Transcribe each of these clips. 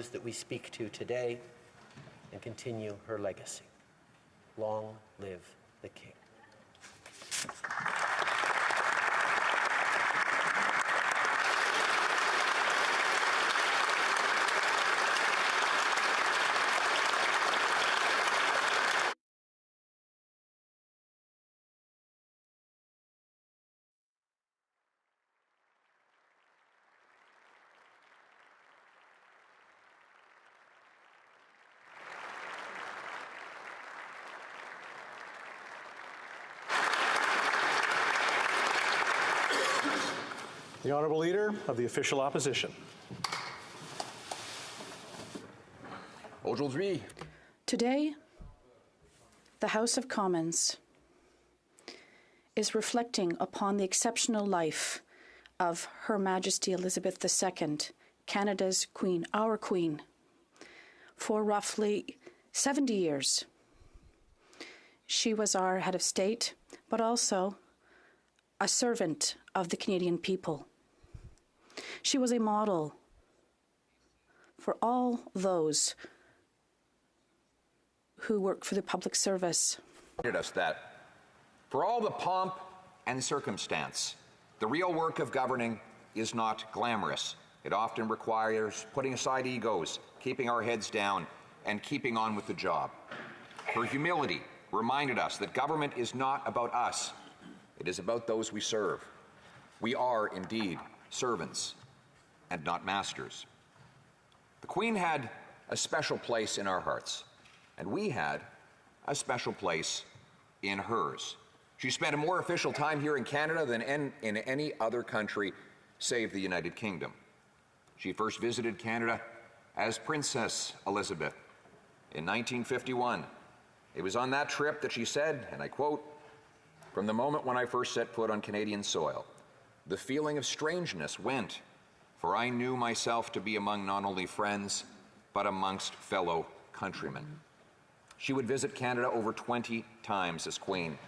those that we speak to today and continue her legacy. Long live the King. The Honourable Leader of the Official Opposition. Today, the House of Commons is reflecting upon the exceptional life of Her Majesty Elizabeth II, Canada's Queen, our Queen, for roughly 70 years. She was our head of state, but also a servant of the Canadian people. She was a model for all those who work for the public service. Us that for all the pomp and circumstance, the real work of governing is not glamorous. It often requires putting aside egos, keeping our heads down, and keeping on with the job. Her humility reminded us that government is not about us. It is about those we serve. We are indeed servants and not masters. The Queen had a special place in our hearts, and we had a special place in hers. She spent a more official time here in Canada than in any other country save the United Kingdom. She first visited Canada as Princess Elizabeth in 1951. It was on that trip that she said, and I quote, "From the moment when I first set foot on Canadian soil, the feeling of strangeness went, for I knew myself to be among not only friends, but amongst fellow countrymen." She would visit Canada over 20 times as Queen,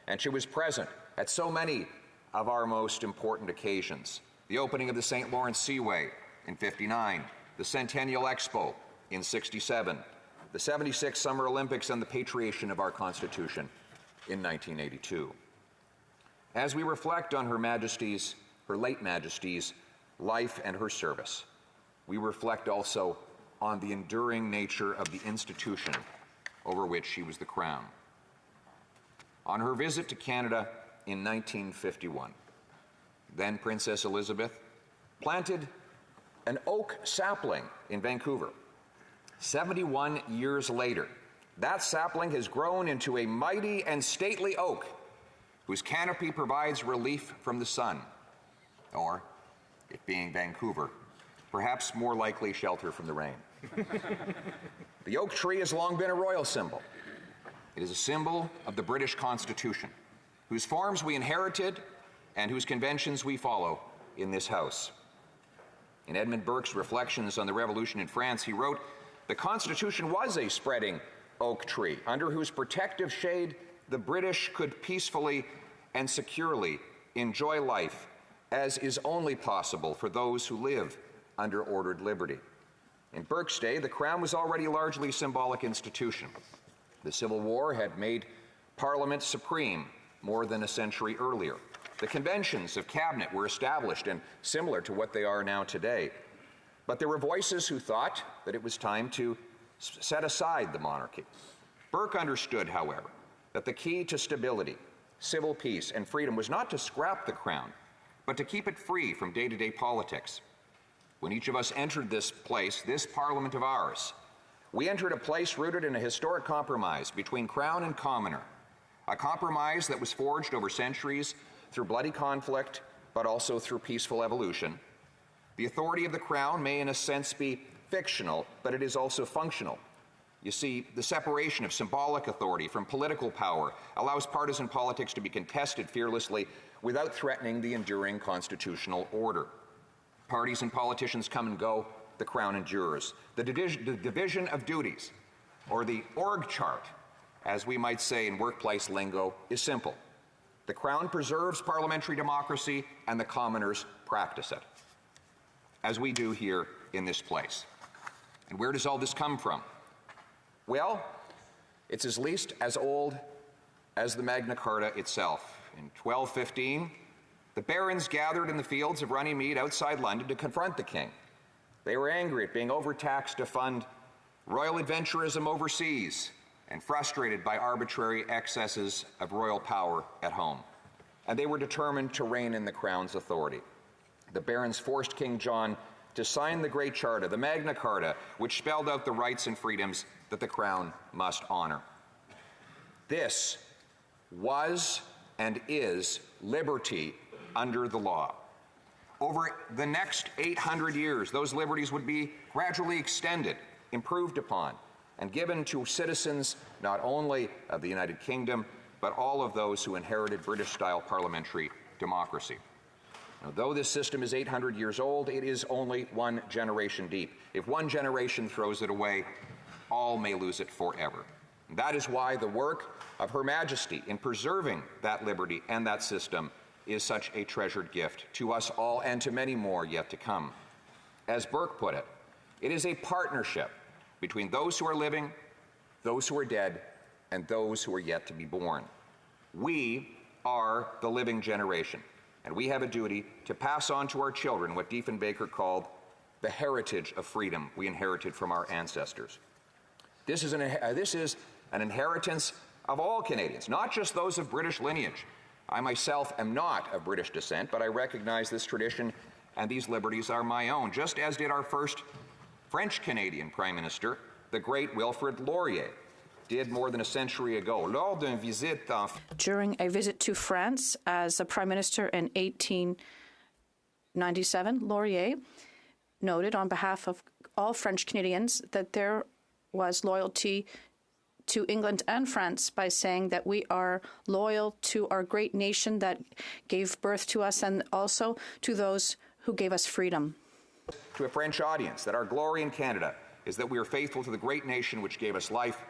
and she was present at so many of our most important occasions. The opening of the St. Lawrence Seaway in '59, the Centennial Expo in '67, the '76 Summer Olympics, and the patriation of our Constitution in 1982. As we reflect on Her late Majesty's life and her service, we reflect also on the enduring nature of the institution over which she was the crown. On her visit to Canada in 1951, then Princess Elizabeth planted an oak sapling in Vancouver. 71 years later, that sapling has grown into a mighty and stately oak whose canopy provides relief from the sun, or, it being Vancouver, perhaps more likely shelter from the rain. The oak tree has long been a royal symbol. It is a symbol of the British Constitution, whose forms we inherited and whose conventions we follow in this House. In Edmund Burke's Reflections on the Revolution in France, he wrote, "The Constitution was a spreading oak tree, under whose protective shade the British could peacefully and securely enjoy life, as is only possible for those who live under ordered liberty." In Burke's day, the Crown was already a largely symbolic institution. The Civil War had made Parliament supreme more than a century earlier. The conventions of cabinet were established and similar to what they are now today. But there were voices who thought that it was time to set aside the monarchy. Burke understood, however, that the key to stability, civil peace, and freedom was not to scrap the Crown, but to keep it free from day-to-day politics. When each of us entered this place, this Parliament of ours, we entered a place rooted in a historic compromise between Crown and Commoner, a compromise that was forged over centuries through bloody conflict, but also through peaceful evolution. The authority of the Crown may, in a sense, be fictional, but it is also functional. You see, the separation of symbolic authority from political power allows partisan politics to be contested fearlessly without threatening the enduring constitutional order. Parties and politicians come and go, the Crown endures. The division of duties, or the org chart, as we might say in workplace lingo, is simple. The Crown preserves parliamentary democracy, and the commoners practice it, as we do here in this place. And where does all this come from? Well, it's at least as old as the Magna Carta itself. In 1215, the barons gathered in the fields of Runnymede outside London to confront the king. They were angry at being overtaxed to fund royal adventurism overseas and frustrated by arbitrary excesses of royal power at home. And they were determined to rein in the crown's authority. The barons forced King John to sign the Great Charter, the Magna Carta, which spelled out the rights and freedoms that the crown must honor. This was and is liberty under the law. Over the next 800 years, those liberties would be gradually extended, improved upon, and given to citizens not only of the United Kingdom, but all of those who inherited British-style parliamentary democracy. Now, though this system is 800 years old, it is only one generation deep. If one generation throws it away, all may lose it forever. And that is why the work of Her Majesty in preserving that liberty and that system is such a treasured gift to us all and to many more yet to come. As Burke put it, it is a partnership between those who are living, those who are dead, and those who are yet to be born. We are the living generation, and we have a duty to pass on to our children what Diefenbaker called the heritage of freedom we inherited from our ancestors. This is an inheritance of all Canadians, not just those of British lineage. I myself am not of British descent, but I recognize this tradition and these liberties are my own, just as did our first French-Canadian Prime Minister, the great Wilfrid Laurier, did more than a century ago. During a visit to France as a Prime Minister in 1897, Laurier noted on behalf of all French Canadians that there was loyalty to England and France by saying that we are loyal to our great nation that gave birth to us and also to those who gave us freedom. To a French audience, that our glory in Canada is that we are faithful to the great nation which gave us life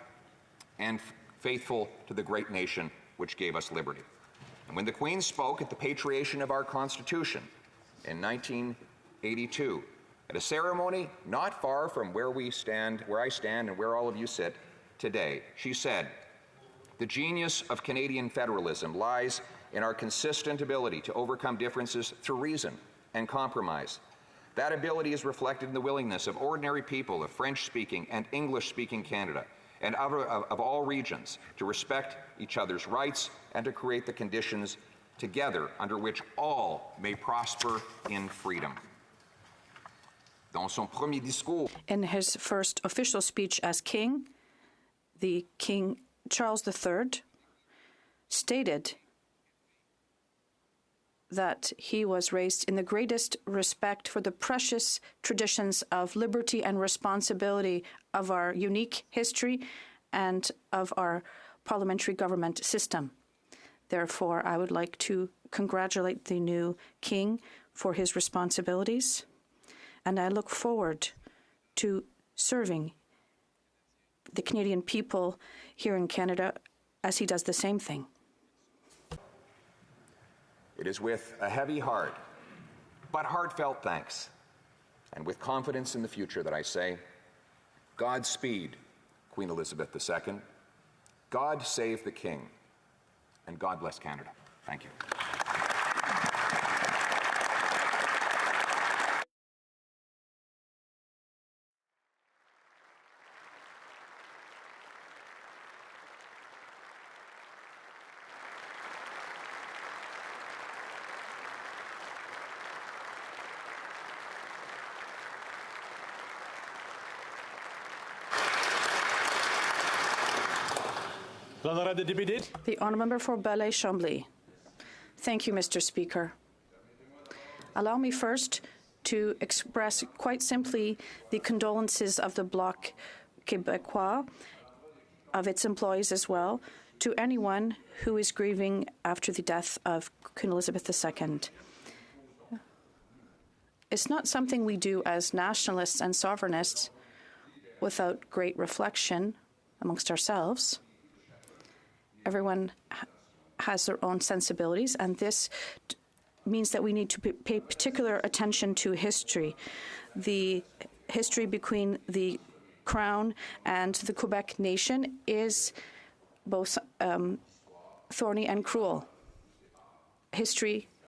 and faithful to the great nation which gave us liberty. And when the Queen spoke at the patriation of our Constitution in 1982, at a ceremony not far from where I stand and where all of you sit today, she said, "The genius of Canadian federalism lies in our consistent ability to overcome differences through reason and compromise. That ability is reflected in the willingness of ordinary people of French-speaking and English-speaking Canada and of all regions to respect each other's rights and to create the conditions together under which all may prosper in freedom." Dans son premier discours, in his first official speech as king, the King Charles III stated that he was raised in the greatest respect for the precious traditions of liberty and responsibility of our unique history and of our parliamentary government system. Therefore, I would like to congratulate the new king for his responsibilities, and I look forward to serving the Canadian people here in Canada as he does the same thing. it is with a heavy heart, but heartfelt thanks, and with confidence in the future that I say, Godspeed, Queen Elizabeth II, God save the King, and God bless Canada. Thank you. The Honourable Member for Belleuil-Chambly. Thank you, Mr. Speaker. Allow me first to express quite simply the condolences of the Bloc Québécois, of its employees as well, to anyone who is grieving after the death of Queen Elizabeth II. It's not something we do as nationalists and sovereignists without great reflection amongst ourselves. Everyone has their own sensibilities, and this means that we need to pay particular attention to history. The history between the Crown and the Quebec nation is both thorny and cruel. History